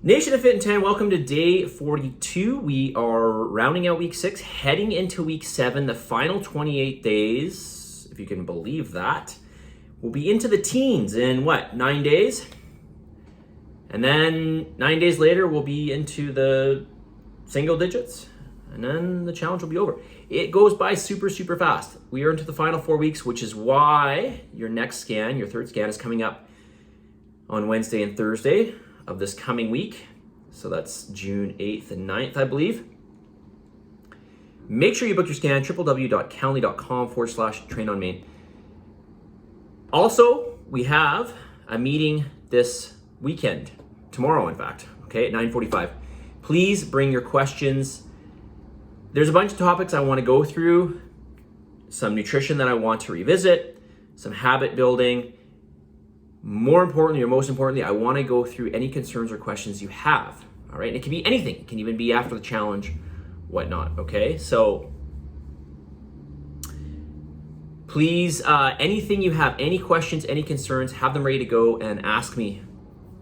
Nation of Fit and 10, welcome to day 42. We are rounding out week 6, heading into week 7. The final 28 days, if you can believe that, we'll be into the teens in 9 days? And then 9 days later, we'll be into the single digits. And then the challenge will be over. It goes by super, super fast. We are into the final 4 weeks, which is why your next scan, your third scan, is coming up on Wednesday and Thursday of this coming week. So that's June 8th and 9th, I believe. Make sure you book your scan, www.calendly.com/trainonmain. Also, we have a meeting this weekend, tomorrow in fact, okay, at 9:45. Please bring your questions. There's a bunch of topics I want to go through, some nutrition that I want to revisit, some habit building. More importantly, or most importantly, I want to go through any concerns or questions you have, all right? And it can be anything. It can even be after the challenge, whatnot, okay? So please, anything you have, any questions, any concerns, have them ready to go and ask me.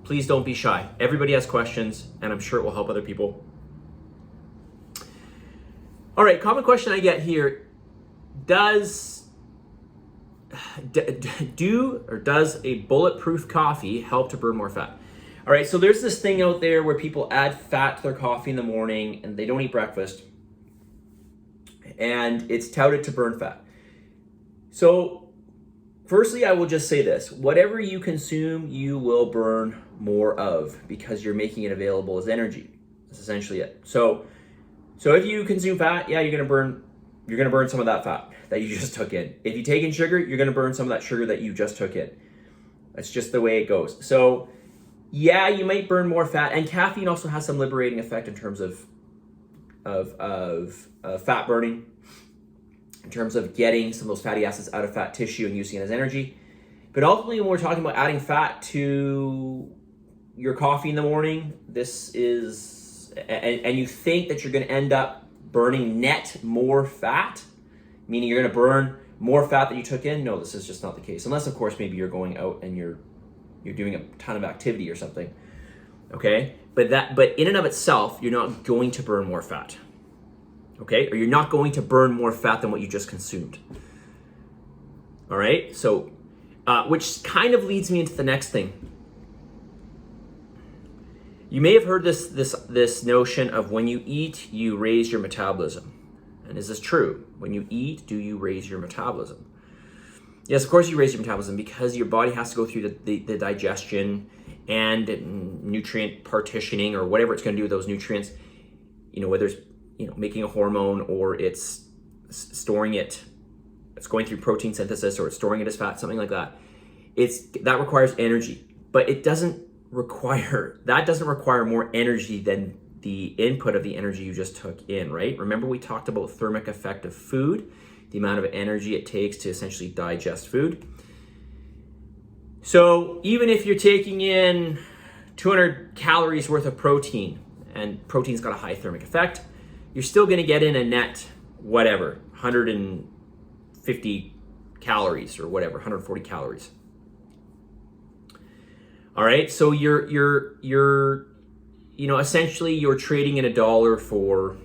Please don't be shy. Everybody has questions, and I'm sure it will help other people. All right, common question I get here, does a bulletproof coffee help to burn more fat? All right, so there's this thing out there where people add fat to their coffee in the morning and they don't eat breakfast, and it's touted to burn fat. So firstly, I will just say this: whatever you consume, you will burn more of because you're making it available as energy. That's essentially it. So if you consume fat, yeah, you're gonna burn some of that fat that you just took in. If you take in sugar, you're gonna burn some of that sugar that you just took in. That's just the way it goes. So yeah, you might burn more fat, and caffeine also has some liberating effect in terms of fat burning, in terms of getting some of those fatty acids out of fat tissue and using it as energy. But ultimately, when we're talking about adding fat to your coffee in the morning, this is, and you think that you're gonna end up burning net more fat, meaning you're gonna burn more fat that you took in. No, this is just not the case. Unless, of course, maybe you're going out and you're doing a ton of activity or something, okay? But in and of itself, you're not going to burn more fat, okay? Or you're not going to burn more fat than what you just consumed, all right? So, which kind of leads me into the next thing. You may have heard this notion of when you eat, you raise your metabolism. And is this true? When you eat, do you raise your metabolism? Yes, of course you raise your metabolism because your body has to go through the digestion and nutrient partitioning or whatever it's going to do with those nutrients. Whether it's making a hormone or it's storing it, it's going through protein synthesis or it's storing it as fat, something like that. That requires energy, but that doesn't require more energy than the input of the energy you just took in, right? Remember we talked about thermic effect of food, the amount of energy it takes to essentially digest food. So even if you're taking in 200 calories worth of protein, and protein's got a high thermic effect, you're still gonna get in a net, 150 calories or 140 calories. All right, so you're essentially you're trading in $1 for,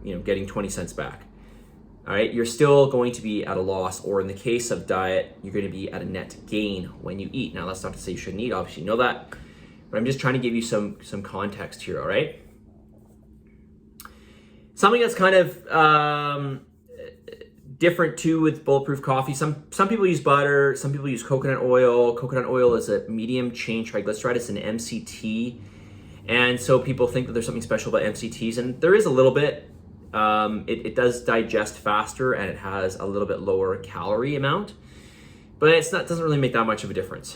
getting 20 cents back. All right, you're still going to be at a loss, or in the case of diet, you're going to be at a net gain when you eat. Now, that's not to say you shouldn't eat, obviously you know that, but I'm just trying to give you some context here, all right? Something that's kind of different too with Bulletproof coffee. Some people use butter, some people use coconut oil. Coconut oil is a medium chain triglyceride. It's an MCT. And so people think that there's something special about MCTs, and there is a little bit. It does digest faster and it has a little bit lower calorie amount, but doesn't really make that much of a difference.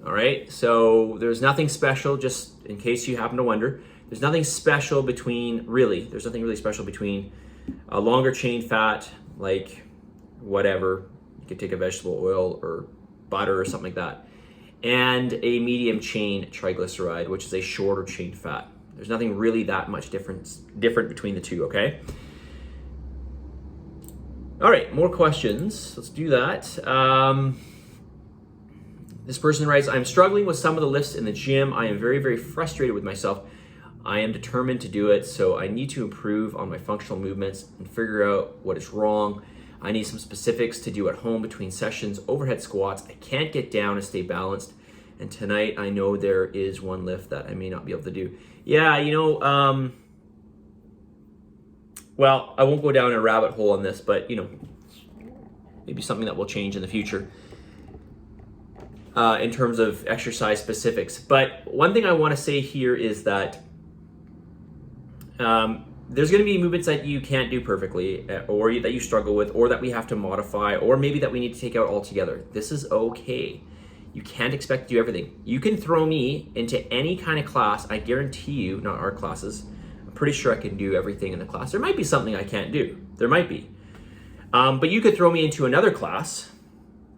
All right, so there's nothing special, just in case you happen to wonder, there's nothing really special between a longer chain fat, like whatever, you could take a vegetable oil or butter or something like that, and a medium chain triglyceride, which is a shorter chain fat. There's nothing really that much different between the two, okay? All right, more questions. Let's do that. This person writes, I'm struggling with some of the lifts in the gym. I am very, very frustrated with myself. I am determined to do it, so I need to improve on my functional movements and figure out what is wrong. I need some specifics to do at home between sessions, overhead squats. I can't get down and stay balanced. And tonight I know there is one lift that I may not be able to do. Yeah, well, I won't go down a rabbit hole on this, but maybe something that will change in the future in terms of exercise specifics. But one thing I want to say here is that there's going to be movements that you can't do perfectly, or that you struggle with, or that we have to modify, or maybe that we need to take out altogether. This is okay. You can't expect to do everything. You can throw me into any kind of class. I guarantee you, not our classes, I'm pretty sure I can do everything in the class. There might be something I can't do. There might be. But you could throw me into another class,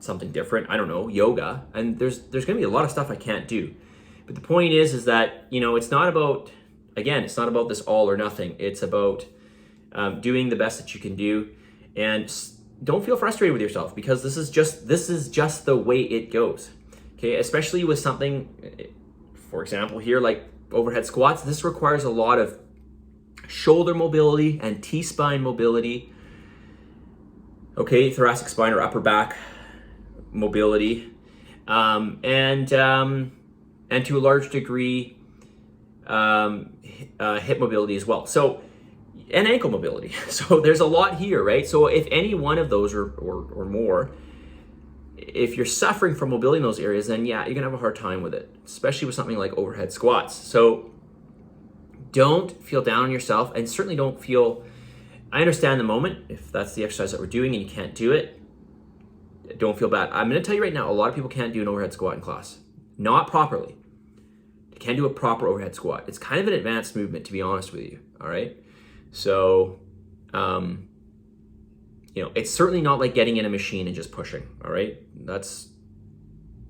something different, I don't know, yoga, and there's going to be a lot of stuff I can't do. But the point is that, it's not about, again, it's not about this all or nothing. It's about doing the best that you can do, and don't feel frustrated with yourself, because this is just the way it goes. Okay, especially with something, for example, here like overhead squats. This requires a lot of shoulder mobility and T-spine mobility. Okay, thoracic spine or upper back mobility, and to a large degree, hip mobility as well. So, and ankle mobility. So there's a lot here, right? So if any one of those or more, if you're suffering from mobility in those areas, then yeah, you're gonna have a hard time with it, especially with something like overhead squats. So don't feel down on yourself, and certainly don't feel, I understand the moment, if that's the exercise that we're doing and you can't do it, don't feel bad. I'm gonna tell you right now, a lot of people can't do an overhead squat in class. Not properly. They can't do a proper overhead squat. It's kind of an advanced movement, to be honest with you, all right? So, it's certainly not like getting in a machine and just pushing, all right? That's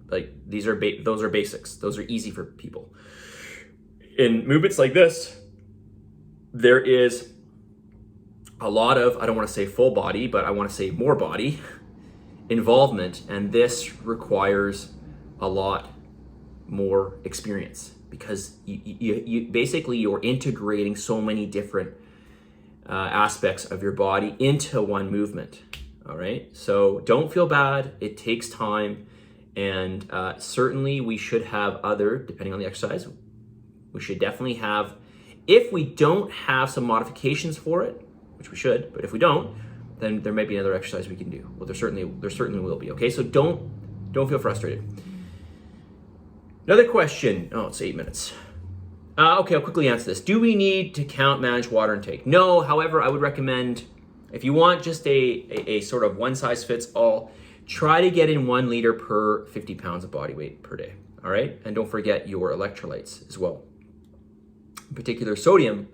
like, those are basics. Those are easy for people. In movements like this, there is a lot of, I don't want to say full body, but I want to say more body involvement, and this requires a lot more experience, because you basically, you're integrating so many different aspects of your body into one movement. All right, so don't feel bad. It takes time, and certainly we should have other, depending on the exercise, we should definitely have, if we don't have some modifications for it, which we should, but if we don't, then there might be another exercise we can do. Well, there certainly will be. Okay, so don't feel frustrated. Another question. Oh, it's 8 minutes. Okay, I'll quickly answer this. Do we need to manage water intake? No. However, I would recommend, if you want just a sort of one size fits all, try to get in 1 liter per 50 pounds of body weight per day. All right, and don't forget your electrolytes as well. In particular, sodium.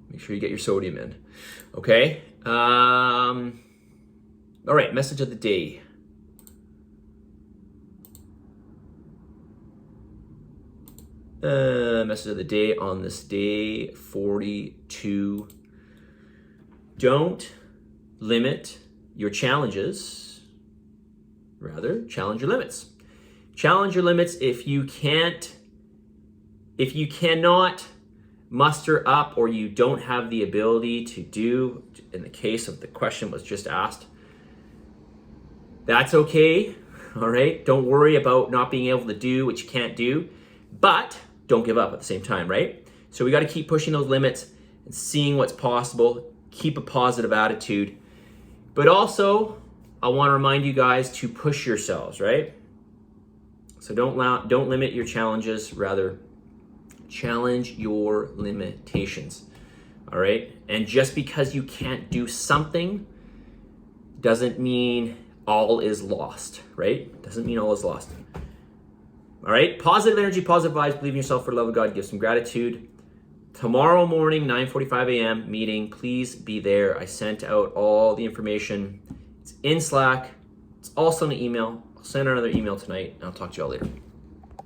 Make sure you get your sodium in. Okay. All right. Message of the day. Message of the day on this day 42. Don't limit your challenges. Rather, challenge your limits. Challenge your limits if you cannot muster up, or you don't have the ability to do, in the case of the question was just asked, that's okay. All right. Don't worry about not being able to do what you can't do, but don't give up at the same time, right? So we got to keep pushing those limits and seeing what's possible. Keep a positive attitude, but also I want to remind you guys to push yourselves, right? So don't limit your challenges, rather challenge your limitations. All right? And just because you can't do something doesn't mean all is lost, right? Doesn't mean all is lost. All right? Positive energy, positive vibes, believe in yourself, for the love of God, give some gratitude. Tomorrow morning, 9:45 a.m. meeting, please be there. I sent out all the information. It's in Slack. It's also in the email. I'll send out another email tonight, and I'll talk to you all later.